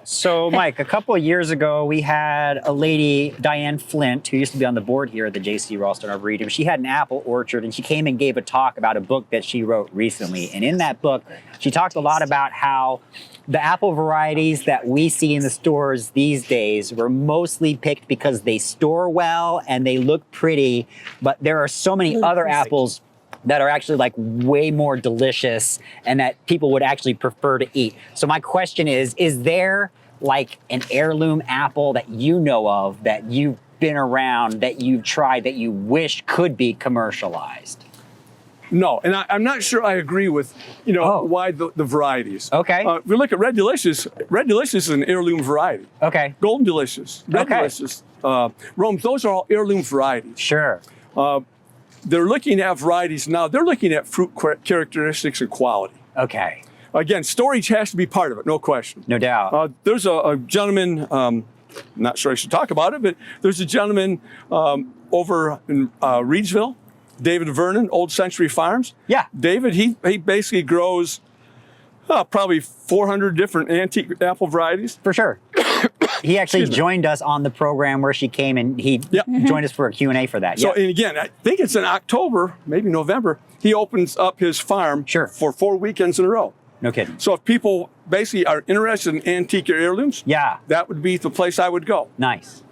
So, Mike, a couple of years ago, we had a lady, Diane Flint, who used to be on the board here at the JC Raulston Arboretum. She had an apple orchard, and she came and gave a talk about a book that she wrote recently. And in that book, she talked a lot about how the apple varieties that we see in the stores these days were mostly picked because they store well and they look pretty, but there are so many other apples that are actually like way more delicious and that people would actually prefer to eat. So my question is there like an heirloom apple that you know of, that you've been around, that you've tried, that you wish could be commercialized? No, and I'm not sure I agree with, why the varieties. Okay. If we look at Red Delicious is an heirloom variety. Okay. Golden Delicious, Red Delicious, Rome, those are all heirloom varieties. Sure. They're looking at varieties now. They're looking at fruit characteristics and quality. Okay. Again, storage has to be part of it, no question. No doubt. There's a gentleman, not sure I should talk about it, but there's a gentleman over in Reedsville, David Vernon, Old Century Farms. Yeah. David, he basically grows probably 400 different antique apple varieties. For sure. He actually joined us on the program where she came, and he joined us for a Q&A for that. So, and again, I think it's in October, maybe November, he opens up his farm for 4 weekends in a row. No kidding. So if people basically are interested in antique or heirlooms, that would be the place I would go. Nice.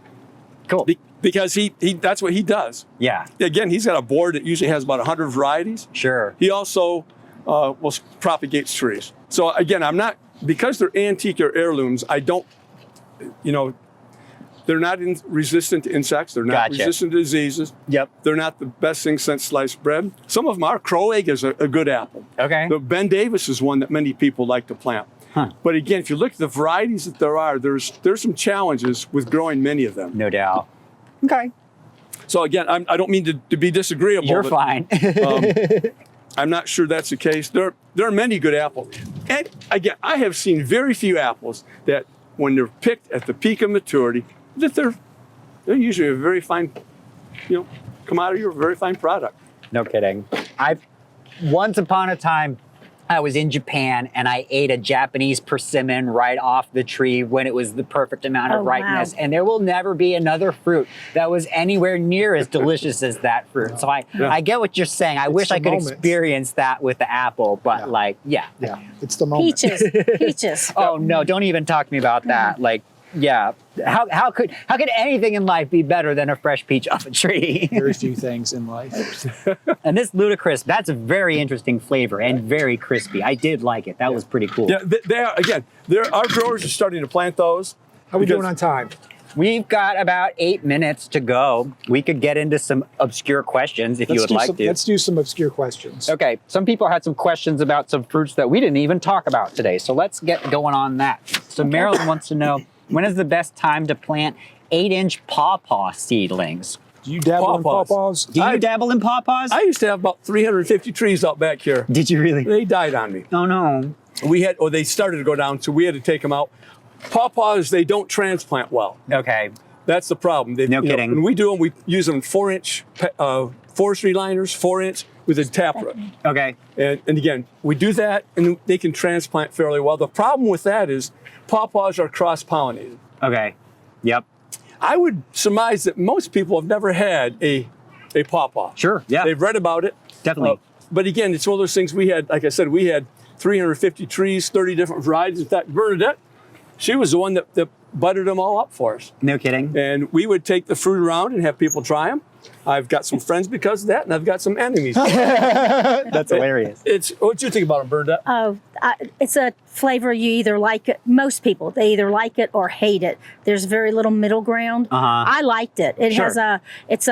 Cool. Because he that's what he does. Yeah. Again, he's got a board that usually has about 100 varieties. Sure. He also propagates trees. So again, because they're antique or heirlooms, I don't, they're not resistant to insects. They're not resistant to diseases. Yep. They're not the best thing since sliced bread. Some of them are. Crow egg is a good apple. Okay. The Ben Davis is one that many people like to plant. Huh. But again, if you look at the varieties that there are, there's some challenges with growing many of them. No doubt. Okay. So again, I don't mean to be disagreeable. You're fine. I'm not sure that's the case. There are many good apples. And again, I have seen very few apples that when they're picked at the peak of maturity, that they're usually a very fine, commodity or a very fine product. No kidding. Once upon a time, I was in Japan and I ate a Japanese persimmon right off the tree when it was the perfect amount of ripeness. Wow. And there will never be another fruit that was anywhere near as delicious as that fruit. So I get what you're saying. I wish I could experience that with the apple, but Yeah, it's the moment. Peaches. Oh no, don't even talk to me about that. How could anything in life be better than a fresh peach off a tree? Very few things in life. And this Ludacris, that's a very interesting flavor and very crispy. I did like it. That was pretty cool. Yeah, our growers are starting to plant those. How are we doing on time? We've got about 8 minutes to go. We could get into some obscure questions if you would like to. Let's do some obscure questions. Okay, some people had some questions about some fruits that we didn't even talk about today. So let's get going on that. So Marilyn wants to know, when is the best time to plant 8-inch pawpaw seedlings? Do you dabble in pawpaws? Do you dabble in pawpaws? I used to have about 350 trees out back here. Did you really? They died on me. Oh no. They started to go down, so we had to take them out. Pawpaws, they don't transplant well. Okay. That's the problem. No kidding. When we do them, we use them 4-inch forestry liners, 4-inch with a taproot. Okay. And again, we do that and they can transplant fairly well. The problem with that is pawpaws are cross-pollinated. Okay. Yep. I would surmise that most people have never had a pawpaw. Sure. Yeah. They've read about it. Definitely. But again, it's one of those things we had, like I said, we had 350 trees, 30 different varieties. In fact, Bernadette, she was the one that buttered them all up for us. No kidding. And we would take the fruit around and have people try them. I've got some friends because of that, and I've got some enemies. That's hilarious. What do you think about them, Bernadette? Oh, it's a flavor you either like it. Most people, they either like it or hate it. There's very little middle ground. I liked it. It has it's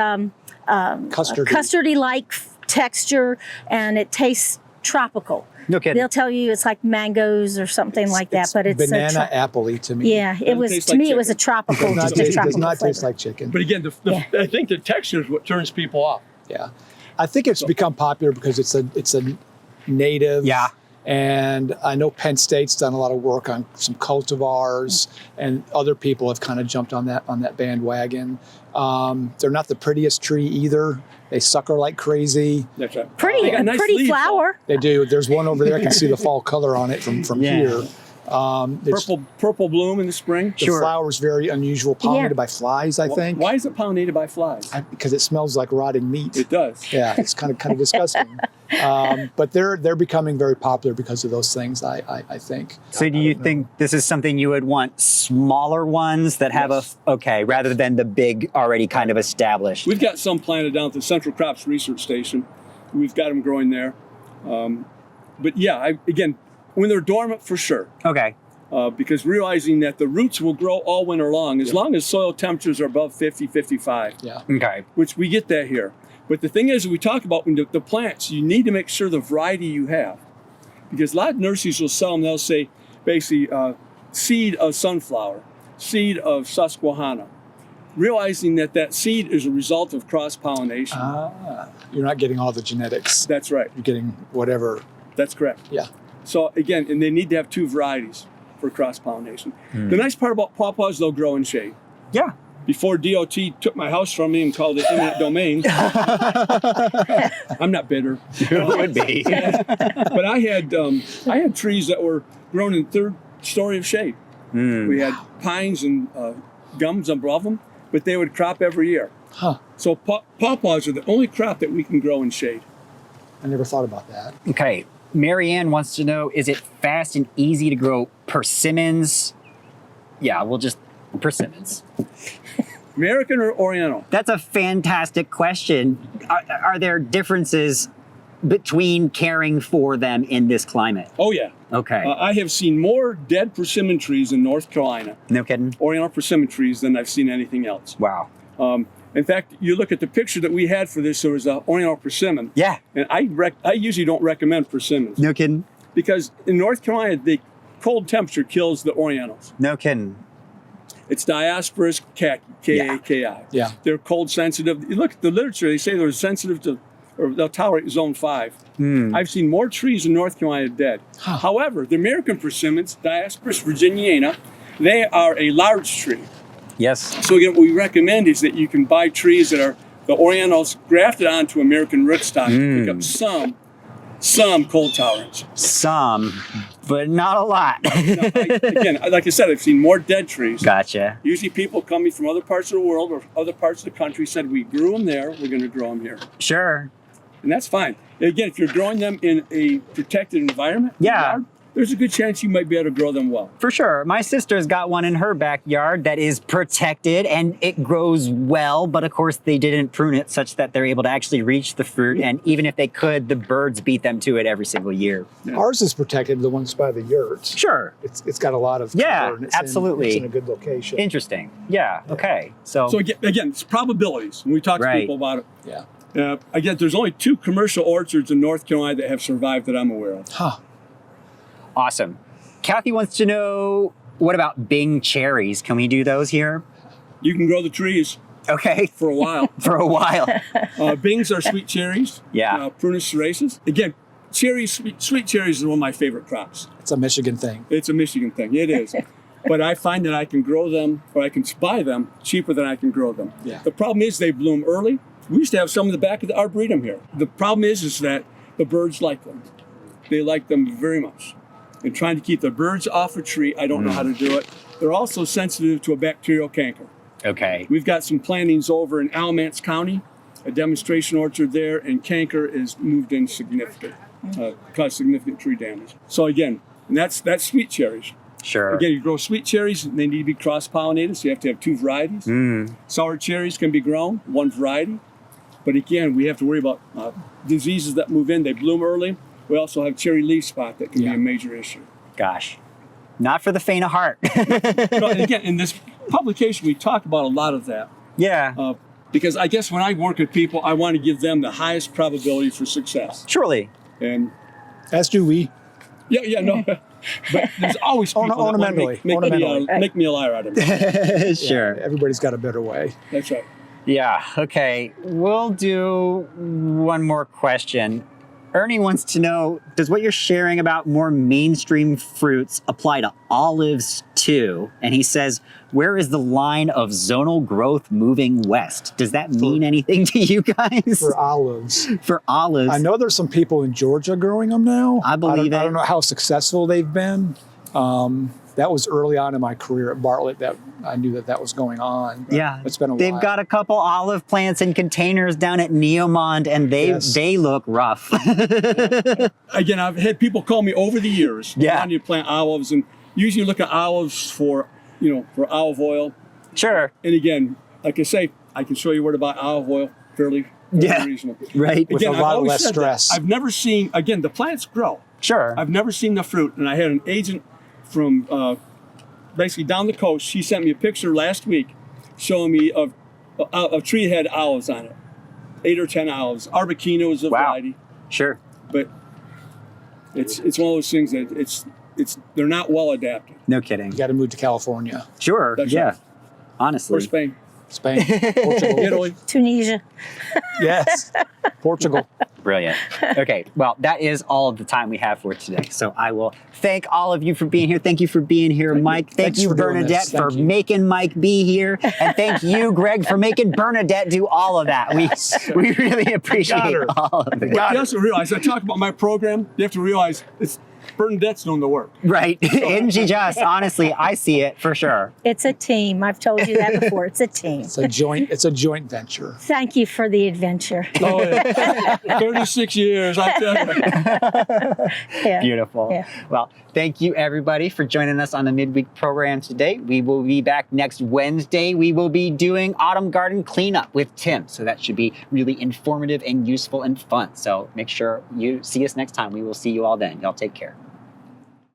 custardy-like texture, and it tastes tropical. No kidding. They'll tell you it's like mangoes or something like that, but it's banana apple-y to me. Yeah, it was taste to like me. It was a chicken. tropical. It just a tropical does not flavor. taste like chicken. But again, I think the texture is what turns people off. Yeah, I think it's become popular because it's a native. Yeah. And I know Penn State's done a lot of work on some cultivars, and other people have kind of jumped on that bandwagon. They're not the prettiest tree either. They sucker like crazy. That's right. Pretty, They got nice pretty leaves, flower. They do. There's one over there. I can see the fall color on it from here. Purple bloom in the spring. The flower's very unusual, pollinated by flies, I think. Why is it pollinated by flies? Because it smells like rotting meat. It does. Yeah, it's kind of disgusting. But they're becoming very popular because of those things, I think. So do you think this is something you would want smaller ones that have rather than the big already kind of established? We've got some planted down at the Central Crops Research Station. We've got them growing there. But yeah, again, when they're dormant, for sure. Okay. Because realizing that the roots will grow all winter long, as long as soil temperatures are above 50, 55. Yeah. Okay. Which we get that here. But the thing is, we talk about when the plants, you need to make sure the variety you have. Because a lot of nurseries will sell them, they'll say, basically, seed of sunflower, seed of Susquehanna. Realizing that seed is a result of cross-pollination. You're not getting all the genetics. That's right. You're getting whatever. That's correct. Yeah. So again, and they need to have 2 varieties for cross-pollination. The nice part about pawpaws, they'll grow in shade. Yeah. Before DOT took my house from me and called it eminent domain, I'm not bitter. It would be. But I had trees that were grown in 3rd story of shade. We had pines and gums above them, but they would crop every year. Huh. So pawpaws are the only crop that we can grow in shade. I never thought about that. Okay. Marianne wants to know, is it fast and easy to grow persimmons? Yeah, we'll just persimmons. American or Oriental? That's a fantastic question. Are there differences between caring for them in this climate? Oh yeah. Okay. I have seen more dead persimmon trees in North Carolina, No kidding? Oriental persimmon trees, than I've seen anything else. Wow. In fact, you look at the picture that we had for this, there was an Oriental persimmon. Yeah. And I usually don't recommend persimmons. No kidding? Because in North Carolina, the cold temperature kills the Orientals. No kidding. It's Diospyros K-A-K-I. Yeah. They're cold sensitive. You look at the literature, they say they're sensitive to, or they'll tolerate zone 5. I've seen more trees in North Carolina dead. However, the American persimmons, Diospyros virginiana, they are a large tree. Yes. So again, what we recommend is that you can buy trees that are the Orientals grafted onto American rootstock to pick up some cold tolerance. Some, but not a lot. Again, like I said, I've seen more dead trees. Gotcha. Usually people coming from other parts of the world or other parts of the country said, we grew them there, we're going to grow them here. Sure. And that's fine. Again, if you're growing them in a protected environment, Yeah. there's a good chance you might be able to grow them well. For sure. My sister's got one in her backyard that is protected and it grows well, but of course they didn't prune it such that they're able to actually reach the fruit. And even if they could, the birds beat them to it every single year. Yeah. Ours is protected, the ones by the yurts. Sure. It's got a lot of Yeah, cover, and absolutely. it's in a good location. Interesting. Yeah. Okay. So again, it's probabilities. When we talk to Right. people about it, Yeah. again, there's only 2 commercial orchards in North Carolina that have survived that I'm aware of. Huh. Awesome. Kathy wants to know, what about Bing cherries? Can we do those here? You can grow the trees Okay. for a while. For a while. Bings are sweet cherries. Yeah. Prunus ceraceus. Again, cherries, sweet cherries are one of my favorite crops. It's a Michigan thing. It's a Michigan thing. It is. but I find that I can grow them, or I can buy them cheaper than I can grow them. Yeah. The problem is they bloom early. We used to have some in the back of the Arboretum here. The problem is that the birds like them. They like them very much. And trying to keep the birds off a tree, I don't know how to do it. They're also sensitive to a bacterial canker. Okay. We've got some plantings over in Alamance County, a demonstration orchard there, and canker is moved in significant, caused significant tree damage. So again, and that's sweet cherries. Sure. Again, you grow sweet cherries, and they need to be cross-pollinated, so you have to have 2 varieties. Sour cherries can be grown, 1 variety. But again, we have to worry about diseases that move in. They bloom early. We also have cherry leaf spot that can be a major issue. Gosh, not for the faint of heart. And again, in this publication, we talk about a lot of that. Yeah. Because I guess when I work with people, I want to give them the highest probability for success. Surely. And As do we. no. But there's always people that want to make me a liar out of me. Sure. Yeah, everybody's got a better way. That's right. Yeah. Okay. We'll do one more question. Ernie wants to know, does what you're sharing about more mainstream fruits apply to olives too? And he says, where is the line of zonal growth moving west? Does that mean anything to you guys? For olives. For olives. I know there's some people in Georgia growing them now. I believe I don't know how successful they've been. That was early on in my career at Bartlett that I knew that was going on. Yeah, it's been a while. They've got a couple olive plants in containers down at Neomond, and they look rough. Again, I've had people call me over the years wanting to plant olives, and usually look at olives for olive oil. Sure. And again, like I say, I can show you where to buy olive oil fairly reasonable. Right. With a lot less stress. I've never seen, again, the plants grow. Sure. I've never seen the fruit, and I had an agent from basically down the coast. She sent me a picture last week showing me a tree that had olives on it, 8 or 10 olives. Arbequina is a variety. Sure. But it's one of those things that they're not well adapted. No kidding. You got to move to California. Sure. That's yeah. right. Honestly. Or Spain. Spain, Portugal, Italy. Tunisia. Yes, Portugal. Brilliant. Okay, well, that is all of the time we have for today. So I will thank all of you for being here. Thank you for being here, Mike. Thank you, Bernadette, for making Mike be here. And thank you, Greg, for making Bernadette do all of that. We really appreciate all of it. You also realize, I talk about my program, you have to realize Bernadette's doing the work. Right. Isn't she just? Honestly, I see it for sure. It's a team. I've told you that before. It's a team. It's a joint venture. Thank you for the adventure. Oh, yeah. 36 years, I tell you. Yeah. Beautiful. Yeah. Well, thank you everybody for joining us on the Midweek program today. We will be back next Wednesday. We will be doing autumn garden cleanup with Tim. So that should be really informative and useful and fun. So make sure you see us next time. We will see you all then. Y'all take care.